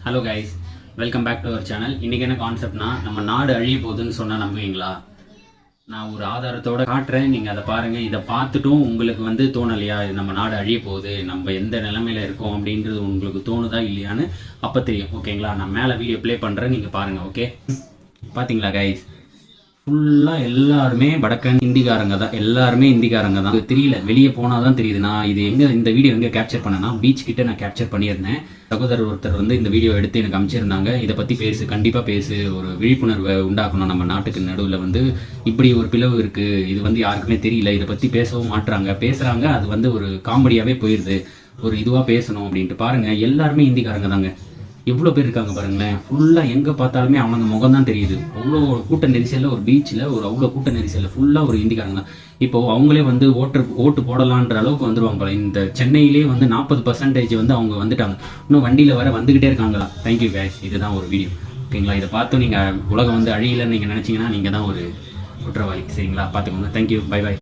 Hello guys, welcome back to our channel. இன்றைக்கி என்ன கான்செப்ட்னா, நம்ம நாடு அழிய போகுதுன்னு சொன்னால் நம்புவீங்களா? நான் ஒரு ஆதாரத்தோடு காட்டுறேன், நீங்கள் அதை பாருங்கள். இதை பார்த்துட்டும் உங்களுக்கு தோணலையா இது நம்ம நாடு அழிய போகுது, நம்ம எந்த நிலைமையில் இருக்கோம் அப்படின்றது உங்களுக்கு தோணுதா இல்லையான்னு அப்போ தெரியும். ஓகேங்களா? நான் மேலே வீடியோ ப்ளே பண்ணுறேன், நீங்கள் பாருங்கள். ஓகே, பார்த்தீங்களா கைஸ்? ஃபுல்லாக எல்லாருமே வடக்கன் இந்திக்காரங்க தான், எல்லாருமே இந்திக்காரங்க தான். தெரியல, வெளியே போனால் தான் தெரியுது. நான் இது இந்த வீடியோ எங்கே கேப்சர் பண்ணேன்னா, பீச் கிட்ட நான் கேப்சர் பண்ணியிருந்தேன். சகோதரர் ஒருத்தர் இந்த வீடியோ எடுத்து எனக்கு அமைச்சிருந்தாங்க. இதை பற்றி பேசு, கண்டிப்பாக பேசு, ஒரு விழிப்புணர்வை உண்டாக்கணும். நம்ம நாட்டுக்கு நடுவில் இப்படி ஒரு பிளவு இருக்குது, இது யாருக்குமே தெரியல, இதை பற்றி பேசவும் மாட்டுறாங்க. பேசுகிறாங்க, அது ஒரு காமெடியாகவே போயிடுது. ஒரு இதுவாக பேசணும் அப்படின்ட்டு பாருங்கள். எல்லாருமே இந்திக்காரங்க தாங்க. எவ்வளோ பேர் இருக்காங்க பாருங்களேன். ஃபுல்லாக எங்கே பார்த்தாலுமே அவனுங்க முகம் தான் தெரியுது. அவ்வளோ கூட்ட நெரிசலில், ஒரு பீச்சில் அவ்வளோ கூட்ட நெரிசலில் ஃபுல்லாக ஒரு இந்திக்காரங்க தான். இப்போது அவங்களே ஓட்டு போடலான்ற அளவுக்கு வந்துடுவாங்க போல. இந்த சென்னையிலே 40% அவங்க வந்துட்டாங்க. இன்னும் வண்டியில் வந்துக்கிட்டே இருக்காங்களா? Thank you cash. இதுதான் ஒரு வீடியோ. ஓகேங்களா? இதை பார்த்து நீங்கள் உலகம் அழியலைன்னு நீங்கள் நினச்சிங்கன்னா நீங்கள் தான் ஒரு குற்றவாளி. சரிங்களா? பார்த்துக்கோங்க. தேங்க்யூ. Bye bye.